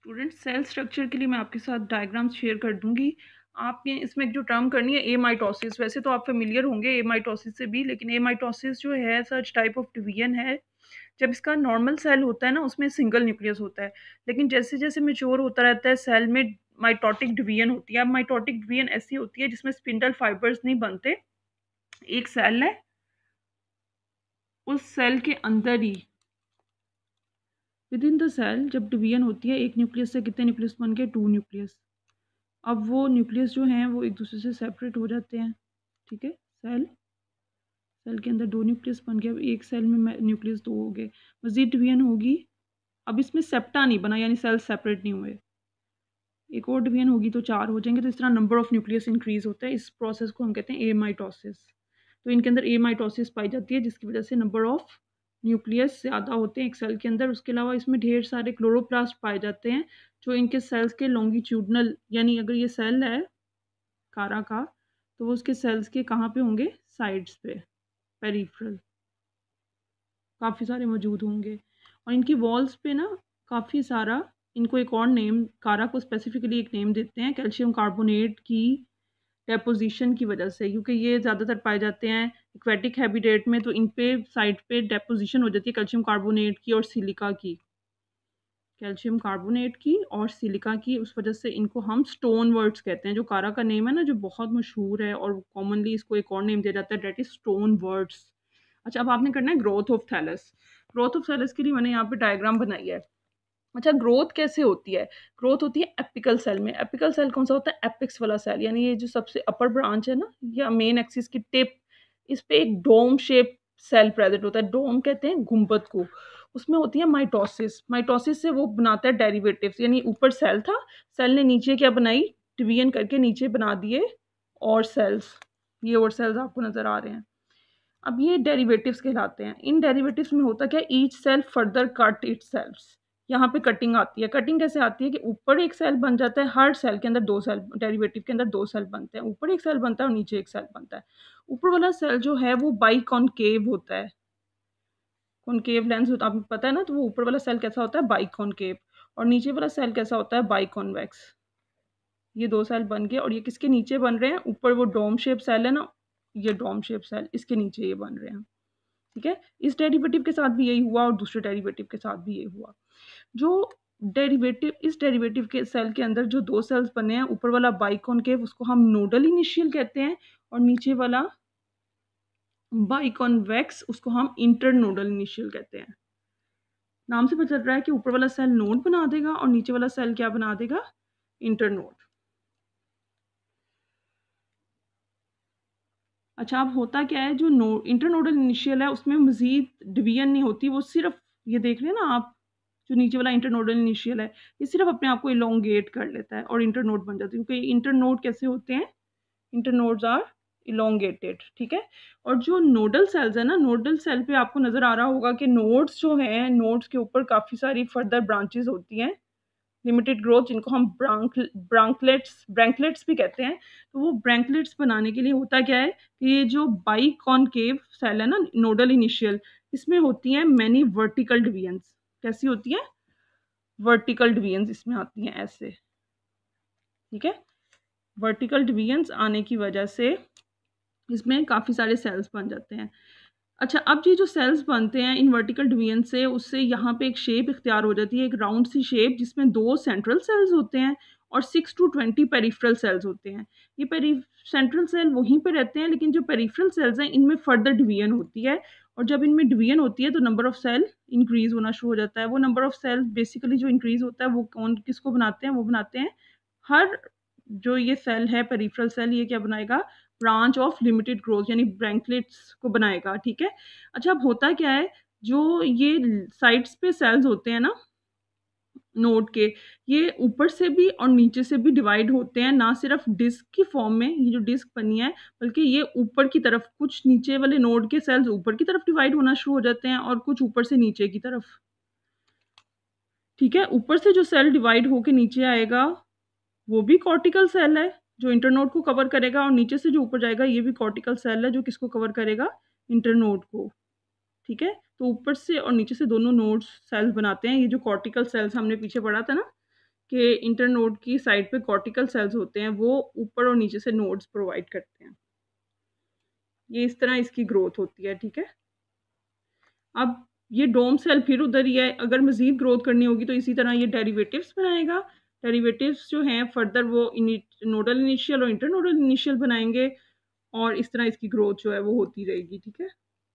Student cell structure के लिए मैं आपके साथ डायग्राम्स शेयर कर दूंगी। आपने इसमें जो टर्म करनी है एमाइटोसिस, वैसे तो आप फेमिलियर होंगे एमाइटोसिस से भी, लेकिन एमाइटोसिस जो है सच टाइप ऑफ डिवीजन है। जब इसका नॉर्मल सेल होता है ना, उसमें सिंगल न्यूक्लियस होता है, लेकिन जैसे जैसे मेच्योर होता रहता है सेल में माइटोटिक डिवीजन होती है। अब माइटोटिक डिवीजन ऐसी होती है जिसमें स्पिंडल फाइबर्स नहीं बनते, एक सेल है, उस सेल के अंदर ही विद इन द सेल जब डिवीजन होती है, एक न्यूक्लियस से कितने न्यूक्लियस बन गए, 2 न्यूक्लियस। अब वो न्यूक्लियस जो हैं वो एक दूसरे से सेपरेट हो जाते हैं। ठीक है, सेल सेल के अंदर 2 न्यूक्लियस बन गए, अब एक सेल में न्यूक्लियस 2 हो गए, मजीद डिवीजन होगी। अब इसमें सेप्टा नहीं बना, यानी सेल सेपरेट नहीं हुए, एक और डिवीजन होगी तो 4 हो जाएंगे। तो इस तरह नंबर ऑफ न्यूक्लियस इंक्रीज होता है। इस प्रोसेस को हम कहते हैं एमाइटोसिस। तो इनके अंदर एमाइटोसिस पाई जाती है, जिसकी वजह से नंबर ऑफ न्यूक्लियस ज़्यादा होते हैं एक सेल के अंदर। उसके अलावा इसमें ढेर सारे क्लोरोप्लास्ट पाए जाते हैं जो इनके सेल्स के लॉन्गिट्यूडनल, यानी अगर ये सेल है कारा का, तो वो उसके सेल्स के कहाँ पे होंगे, साइड्स पे, पेरिफेरल, काफ़ी सारे मौजूद होंगे। और इनकी वॉल्स पे ना काफ़ी सारा, इनको एक और नेम, कारा को स्पेसिफिकली एक नेम देते हैं कैल्शियम कार्बोनेट की डेपोजिशन की वजह से, क्योंकि ये ज़्यादातर पाए जाते हैं एक्वेटिक हैबिटेट में, तो इन पे साइड पे डेपोजिशन हो जाती है कैल्शियम कार्बोनेट की और सिलिका की, कैल्शियम कार्बोनेट की और सिलिका की। उस वजह से इनको हम स्टोन वर्ड्स कहते हैं। जो कारा का नेम है ना, जो बहुत मशहूर है और कॉमनली इसको एक और नेम दिया जाता है, डेट इज स्टोन वर्ड्स। अच्छा, अब आपने करना है growth of thallus. Growth of thallus के लिए मैंने यहाँ पे डायग्राम बनाई है। अच्छा, ग्रोथ कैसे होती है? ग्रोथ होती है एपिकल सेल में। एपिकल सेल कौन सा होता है? एपिक्स वाला सेल, यानी ये जो सबसे अपर ब्रांच है ना, या मेन एक्सिस की टिप, इस पे एक डोम शेप सेल प्रेजेंट होता है। डोम कहते हैं गुंबद को। उसमें होती है माइटोसिस। माइटोसिस से वो बनाता है डेरिवेटिव्स, यानी ऊपर सेल था, सेल ने नीचे क्या बनाई, डिवीजन करके नीचे बना दिए और सेल्स। ये और सेल्स आपको नजर आ रहे हैं। अब ये डेरिवेटिव्स कहलाते हैं। इन डेरिवेटिव्स में होता क्या, each cell further cut its cells. यहाँ पे कटिंग आती है। कटिंग कैसे आती है कि ऊपर एक सेल बन जाता है, हर सेल के अंदर 2 सेल, डेरिवेटिव के अंदर 2 सेल बनते हैं, ऊपर एक सेल बनता है और नीचे एक सेल बनता है। ऊपर वाला सेल जो है वो बाई कॉनकेव होता है। कॉनकेव लेंस होता है, आपको पता है ना, तो वो ऊपर वाला सेल कैसा होता है, बाई कॉनकेव। और नीचे वाला सेल कैसा होता है, बाई कॉन्वेक्स। ये 2 सेल बन गए, और ये किसके नीचे बन रहे हैं, ऊपर वो डोम शेप सेल है ना, ये डोम शेप सेल, इसके नीचे ये बन रहे हैं। ठीक है, इस डेरिवेटिव के साथ भी यही हुआ और दूसरे डेरिवेटिव के साथ भी यही हुआ। जो डेरिवेटिव, इस डेरिवेटिव के सेल के अंदर जो 2 सेल्स बने हैं, ऊपर वाला बाइकॉनकेव, उसको हम नोडल इनिशियल कहते हैं, और नीचे वाला बाइकॉन्वेक्स, उसको हम इंटरनोडल इनिशियल कहते हैं। नाम से पता चल रहा है कि ऊपर वाला सेल नोड बना देगा और नीचे वाला सेल क्या बना देगा, इंटरनोड। अच्छा, अब होता क्या है, जो इंटरनोडल इनिशियल है उसमें मजीद डिवीजन नहीं होती, वो सिर्फ, ये देख लें ना आप, जो नीचे वाला इंटरनोडल इनिशियल है, ये सिर्फ अपने आप को इलोंगेट कर लेता है और इंटरनोड बन जाती है। क्योंकि इंटरनोड कैसे होते हैं, इंटरनोड्स आर इलोंगेटेड। ठीक है, और जो नोडल सेल्स है ना, नोडल सेल पे आपको नजर आ रहा होगा कि नोड्स जो हैं, नोड्स के ऊपर काफ़ी सारी फर्दर ब्रांचेस होती हैं, लिमिटेड ग्रोथ, जिनको हम ब्रैंकलेट्स भी कहते हैं। तो वो ब्रैंकलेट्स बनाने के लिए होता क्या है कि ये जो बाई कॉनकेव सेल है ना, नोडल इनिशियल, इसमें होती हैं मैनी वर्टिकल डिवीजन्स। कैसी होती है, वर्टिकल डिवीजन्स इसमें आती हैं ऐसे। ठीक है, वर्टिकल डिवीजन्स आने की वजह से इसमें काफ़ी सारे सेल्स बन जाते हैं। अच्छा, अब ये जो सेल्स बनते हैं इन वर्टिकल डिवीजन से, उससे यहाँ पे एक शेप इख्तियार हो जाती है, एक राउंड सी शेप, जिसमें 2 सेंट्रल सेल्स होते हैं और 6 to 20 पेरिफेरल सेल्स होते हैं। ये सेंट्रल सेल वहीं पे रहते हैं, लेकिन जो पेरिफेरल सेल्स हैं इनमें फर्दर डिवीजन होती है, और जब इनमें डिवीजन होती है तो नंबर ऑफ सेल इंक्रीज होना शुरू हो जाता है। वो नंबर ऑफ सेल बेसिकली जो इंक्रीज होता है वो कौन किसको बनाते हैं, वो बनाते हैं हर, जो ये सेल है पेरिफेरल सेल, ये क्या बनाएगा, ब्रांच ऑफ लिमिटेड ग्रोथ, यानी ब्रैंकलेट्स को बनाएगा। ठीक है, अच्छा, अब होता क्या है, जो ये साइड्स पे सेल्स होते हैं ना नोड के, ये ऊपर से भी और नीचे से भी डिवाइड होते हैं, ना सिर्फ डिस्क की फॉर्म में, ये जो डिस्क बनी है, बल्कि ये ऊपर की तरफ, कुछ नीचे वाले नोड के सेल्स ऊपर की तरफ डिवाइड होना शुरू हो जाते हैं और कुछ ऊपर से नीचे की तरफ। ठीक है, ऊपर से जो सेल डिवाइड होके नीचे आएगा वो भी कॉर्टिकल सेल है जो इंटरनोड को कवर करेगा, और नीचे से जो ऊपर जाएगा ये भी कॉर्टिकल सेल है जो किसको कवर करेगा, इंटरनोड को। ठीक है, तो ऊपर से और नीचे से दोनों नोड्स सेल्स बनाते हैं। ये जो कॉर्टिकल सेल्स हमने पीछे पढ़ा था ना, कि इंटरनोड की साइड पे कॉर्टिकल सेल्स होते हैं, वो ऊपर और नीचे से नोड्स प्रोवाइड करते हैं। ये इस तरह इसकी ग्रोथ होती है, ठीक है। अब ये डोम सेल फिर उधर ही है, अगर मज़ीद ग्रोथ करनी होगी तो इसी तरह ये डेरिवेटिव्स बनाएगा। डेरिवेटिव्स जो हैं फर्दर वो नोडल इनिशियल और इंटरनोडल इनिशियल बनाएंगे, और इस तरह इसकी ग्रोथ जो है वो होती रहेगी, ठीक है।